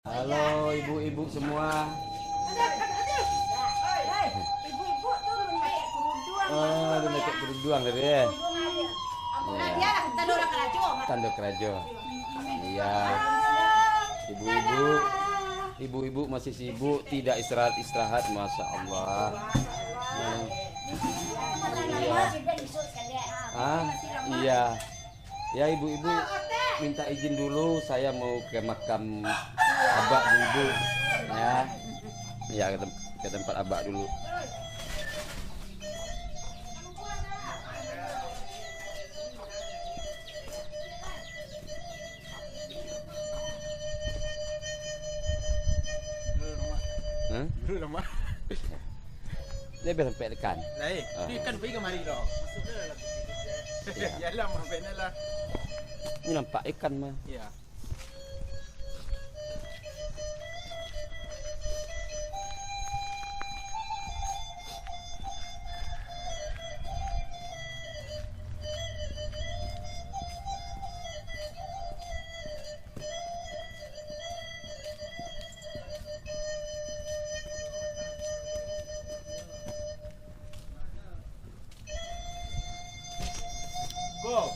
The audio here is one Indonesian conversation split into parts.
Halo ibu-ibu semua. Ibu-ibu tuh menaik keruduan. Oh, lu naik keruduan tadi ya. Iya. Tanda kerajo. Iya. Ibu-ibu, ibu-ibu masih sibuk, tidak istirahat-istirahat, masya Allah. Iya. Ah, iya. Ya ibu-ibu minta izin dulu, saya mau ke makam abak dulu, ya. Ya ke tempat abak dulu. Hah? Dulu lama. Dia biar sampai dekan. Lain, dia kan pergi kemari dah. Maksudnya lah. Yalah, maafkan lah. Ini nampak ikan mah. Ya. Go.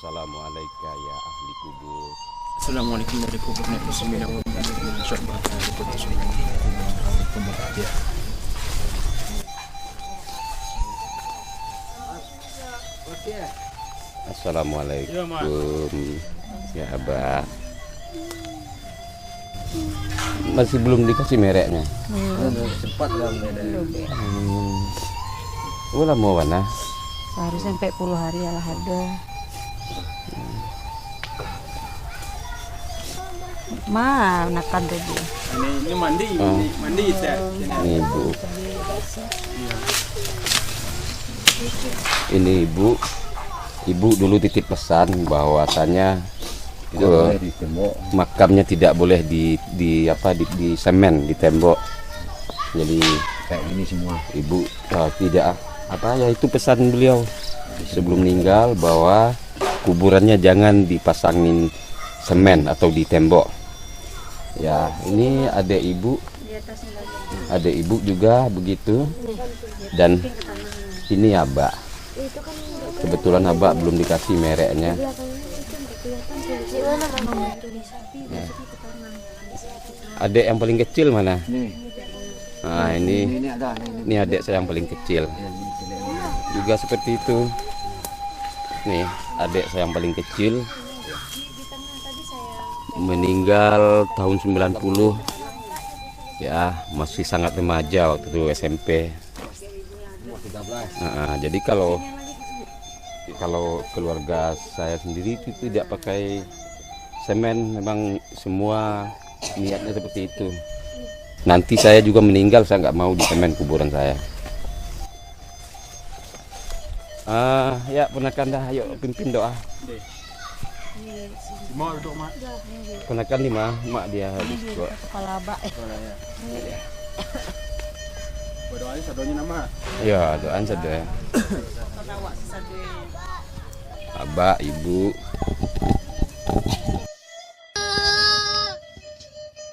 Assalamualaikum ya ahli kubur. Assalamualaikum warahmatullahi wabarakatuh. Assalamualaikum ya abah. Masih belum dikasih mereknya. Cepat lah bedanya. Ulah mau mana? Seharusnya sampai puluh hari lah ada. Ma, nakan tadi. Ini mandi, mandi Ustaz. Ini ibu. Ini ibu. Ibu dulu titip pesan bahwasannya makamnya tidak boleh di semen, di tembok. Jadi Kayak gini semua. ibu tidak ya itu pesan beliau sebelum meninggal bahwa kuburannya jangan dipasangin semen atau di tembok. Ya, ini ada ibu juga begitu, dan ini abak. Kebetulan abak belum dikasih mereknya. Ya. Adik yang paling kecil mana? Nih, Nah, ini ada ini adik saya yang paling kecil. Juga seperti itu. Nih, adik saya yang paling kecil. Meninggal tahun 90. Ya, masih sangat remaja waktu itu SMP. Jadi kalau keluarga saya sendiri itu tidak pakai semen, memang semua niatnya seperti itu. Nanti saya juga meninggal, saya nggak mau di semen kuburan saya. Ya ponakan dah, ayo pimpin doa. Mau duduk mak. Ponakan nih mak dia habis doa. Kepala abak. Berdoa sadonya nama. Ya doaan saja. Abah, ibu.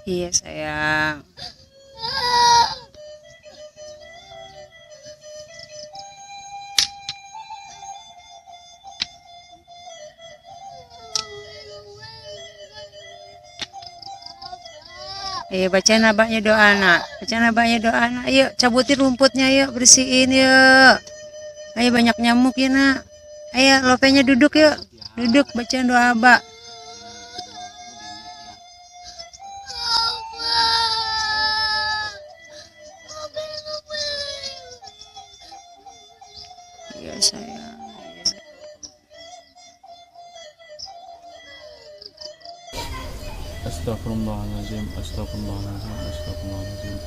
Iya sayang. Ayo bacain abaknya doa nak. Bacain abaknya doa nak. Yuk cabutin rumputnya yuk, bersihin yuk. Ayo banyak nyamuk ya nak. Ayo lopenya duduk yuk. Duduk bacain doa abak. Iya sayang. Iya, sayang. Astaghfirullahaladzim, astaghfirullahaladzim, astaghfirullahaladzim.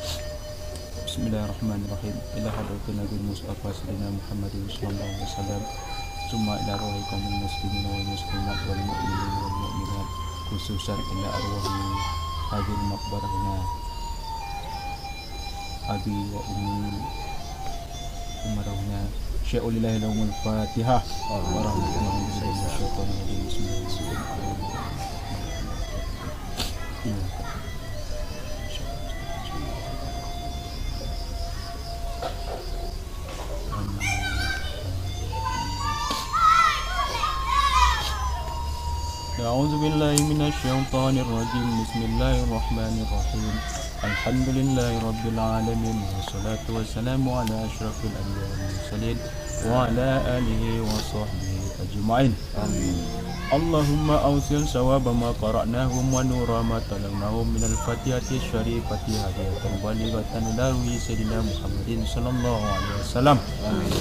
Bismillahirrahmanirrahim. Ila hadratin Nabi Mustafa Sayyidina Muhammadin sallallahu alaihi wasallam. Summa ila ruhi kaumil muslimin wal muslimat wal mu'minin wal mu'minat, khususan ila arwahi hadil maqbarahna abi wa ummi umarahna. Syai'ulillahi lahumul fatihah wa rahmatullahi wabarakatuh. Bismillahirrahmanirrahim. أعوذ بالله من الشيطان الرجيم. بسم الله الرحمن الرحيم. الحمد لله رب العالمين والصلاة والسلام على أشرف الأنبياء والمرسلين وعلى آله وصحبه أجمعين. آمين. اللهم أوصل ثواب ما قرأناهم ونور ما تلوناهم من الفاتحة الشريفة هدية بالغة إلى روح سيدنا محمد صلى الله عليه وسلم. آمين.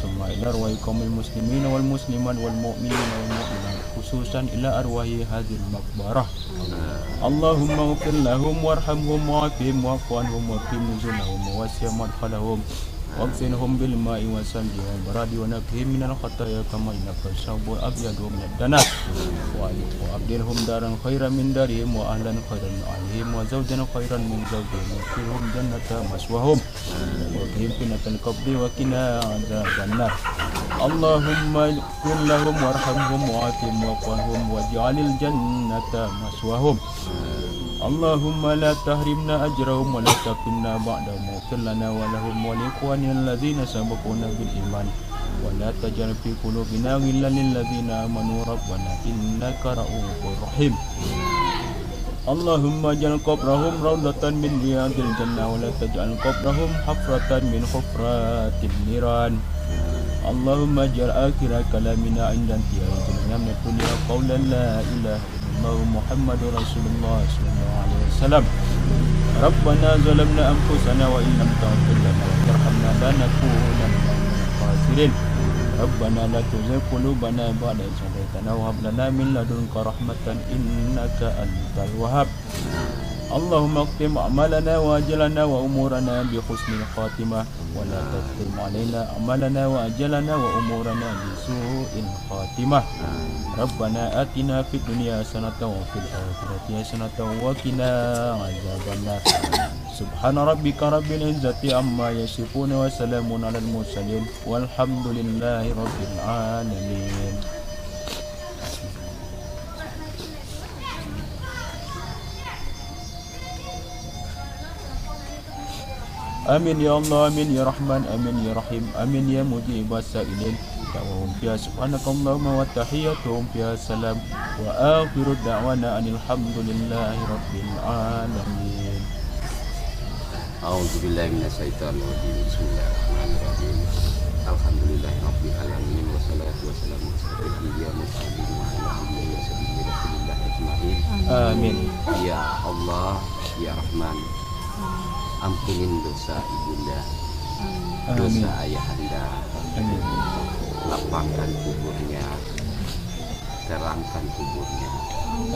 ثم إلى أرواح قوم المسلمين والمسلمات والمؤمنين والمؤمنات خصوصا إلى أرواح هذه المقبرة. اللهم اغفر لهم وارحمهم وعافهم واعف عنهم واكرم نزلهم ووسع مدخلهم واغسلهم بالماء والثلج والبرد ونقهم من الخطايا كما ينقى الثوب الأبيض من الدنس وأبدلهم دارا خيرا من دارهم وأهلا خيرا من أهلهم وزوجا خيرا من زوجهم واغفرهم جنة مثواهم وقهم فتنة القبر وقنا عذاب النار. اللهم اغفر لهم وارحمهم وعافهم واعف عنهم واجعل الجنة مثواهم. اللهم لا تحرمنا أجرهم ولا تفتنا بعدهم واغفر لنا ولهم ولإخواننا الذين سبقونا بالإيمان ولا تجعل في قلوبنا غلا للذين آمنوا ربنا إنك رؤوف رحيم. اللهم اجعل قبرهم روضة من رياض الجنة ولا تجعل قبرهم حفرة من حفرات النيران. اللهم اجعل آخر كلامنا عند انتهاء أجلنا من الدنيا قولا لا إله إلا الله محمد رسول الله صلى الله عليه وسلم. ربنا ظلمنا أنفسنا وإن لم تغفر لنا وترحمنا لنكونن من الخاسرين. ربنا لا تزغ قلوبنا بعد إذ هديتنا وهب لنا من لدنك رحمة إنك أنت الوهاب. اللهم اختم أعمالنا وأجلنا وأمورنا بحسن الخاتمة ولا تختم علينا أعمالنا وأجلنا وأمورنا بسوء الخاتمة. ربنا آتنا في الدنيا حسنة وفي الآخرة حسنة وقنا عذاب النار. سبحان ربك رب العزة عما يصفون وسلام على المرسلين والحمد لله رب العالمين. Amin ya Allah, amin ya Rahman, amin ya Rahim, amin ya Mujib as-sa'ilin. Da'wahum fiha subhanakallahumma wa tahiyyatuhum fiha salam wa akhiru da'wana alhamdulillahi rabbil alamin. A'udzu billahi minasyaitonir rajim. Bismillahirrahmanirrahim. Alhamdulillahi rabbil alamin wassalatu wassalamu ala sayyidina Muhammadin wa ala alihi wa sahbihi rasulillah ajmain. Amin. Ya Allah, ya Rahman, ampunin dosa ibunda, dosa ayahanda, lapangkan kuburnya, terangkan kuburnya,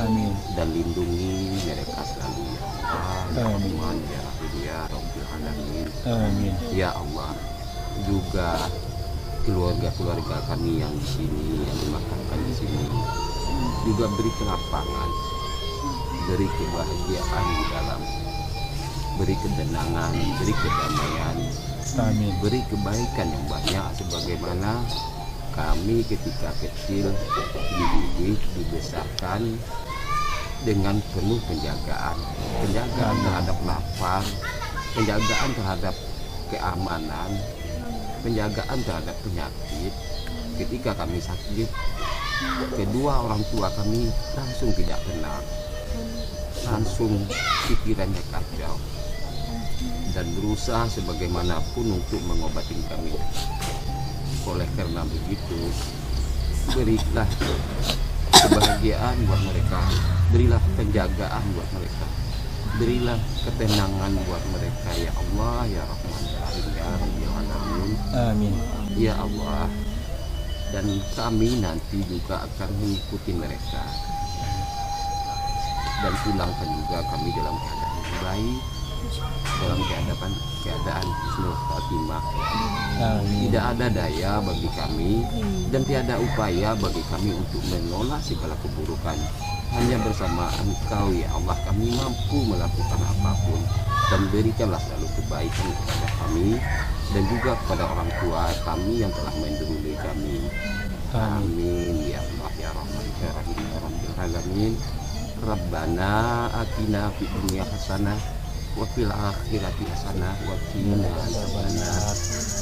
Amin. dan lindungi mereka selalu ya Allah, ya Amin. Rahman, ya Rahim, ya Rabbil Alamin. Amin. Ya Allah, juga keluarga-keluarga kami yang di sini, yang dimakamkan di sini, juga beri kelapangan, beri kebahagiaan di dalam, beri ketenangan, beri kedamaian, Amin. beri kebaikan yang banyak sebagaimana kami ketika kecil dididik, dibesarkan dengan penuh penjagaan terhadap lapang, penjagaan terhadap keamanan, penjagaan terhadap penyakit. Ketika kami sakit, kedua orang tua kami langsung tidak tenang, langsung pikirannya kacau, dan berusaha sebagaimanapun untuk mengobati kami. Oleh karena begitu, berilah kebahagiaan buat mereka, berilah penjagaan buat mereka, berilah ketenangan buat mereka ya Allah, ya Rahman, ya Rahim, ya Rabbil Alamin. Amin. Ya Allah, dan kami nanti juga akan mengikuti mereka dan pulangkan juga kami dalam keadaan yang baik, dalam keadaan husnul khatimah. Tidak ada daya bagi kami dan tiada upaya bagi kami untuk menolak segala keburukan. Hanya bersama Engkau ya Allah kami mampu melakukan apapun, dan berikanlah selalu kebaikan kepada kami dan juga kepada orang tua kami yang telah mendahului kami. Amin ya Allah ya Rahman ya Rahim ya Rabbil Alamin. Rabbana atina fid dunya hasanah wa fil akhirati hasanah wa qina adzabannar.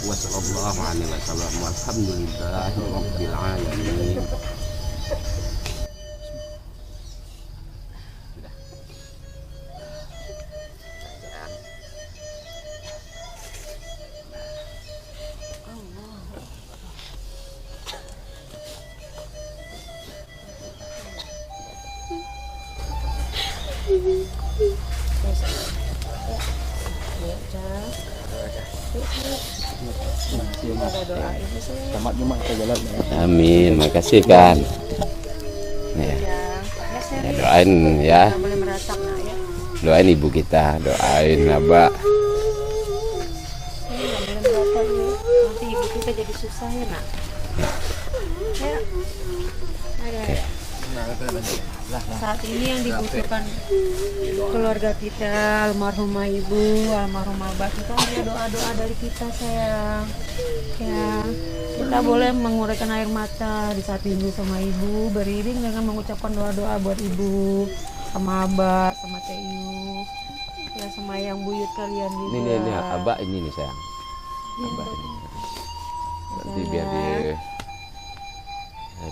Wa sallallahu alaihi wasallam walhamdulillahi rabbil alamin. Selamat Jumat kita jalan ya. Amin, makasih kan. Ya. Ya, doain ya. Doain ibu kita, doain Abah. Nanti ibu kita jadi susah ya nak. Ya. Saat ini yang dibutuhkan keluarga kita, almarhumah ibu, almarhumah abah kita hanya doa-doa dari kita sayang. Ya, kita boleh menguraikan air mata di saat rindu sama ibu, beriring dengan mengucapkan doa-doa buat ibu, sama abah, sama Teh Iyu, ya sama yang buyut kalian juga. Ini Abah ini nih sayang. Abah ini. Nanti biar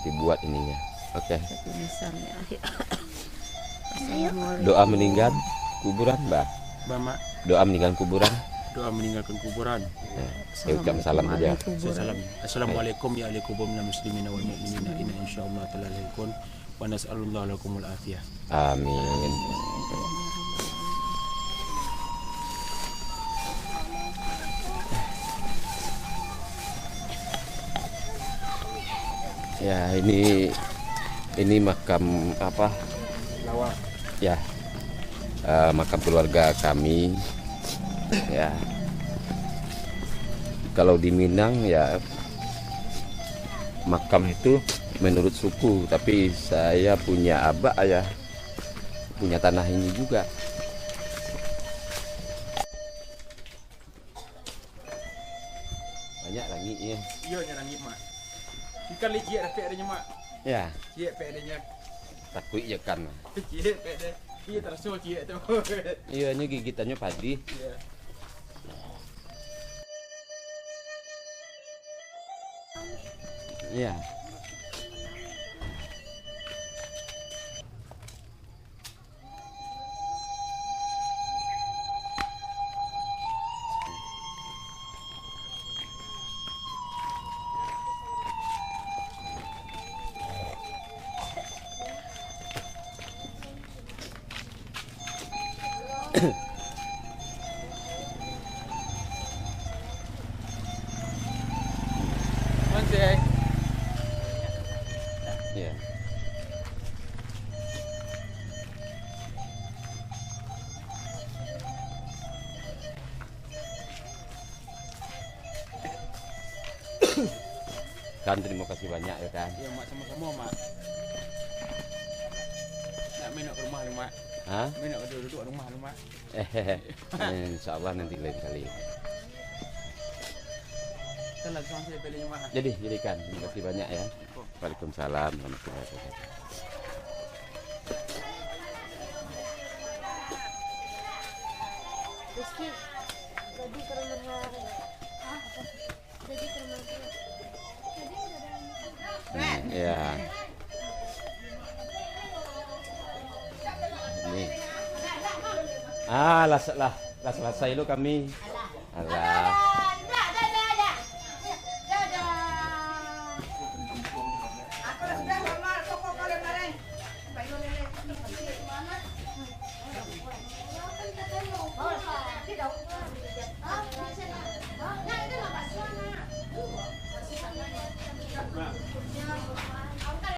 dibuat ininya. Oke. Doa meninggal kuburan, Mbak. Bama, Doa meninggal kuburan. doa meninggalkan kuburan. Ya, ucap salam aja. Salam. Assalamualaikum ya alaikum muslimina wal mu'minina inna insyaallah ta'ala laikun wa nas'alullah lakumul afiyah. Amin. Ya, ini makam apa? Lawang. Ya, makam keluarga kami. Ya, kalau di Minang ya makam itu menurut suku, tapi saya punya abah ya punya tanah ini juga. Banyak lagi ya. Iya nyanyi mak. Ikan lagi ada adanya mak. Ya, Cie adanya. takut ya kan. Cie ada. Iya terasa cie tu. Iya, ini gigitannya padi. Iya. Iya. Masih. Iya. Kan terima kasih banyak ya kan. Ya mak sama-sama mak. Nak main ke rumah lu mak. Hah? Main nak duduk rumah lu mak. Insya Allah nanti lain kali. Kan langsung saya pilih mak. Jadikan. Terima kasih banyak ya. Waalaikumsalam warahmatullahi wabarakatuh. Rizky, jadi ke rumah jadi ke rumah Ya. Ini. Lah selesai lo kami. Alah.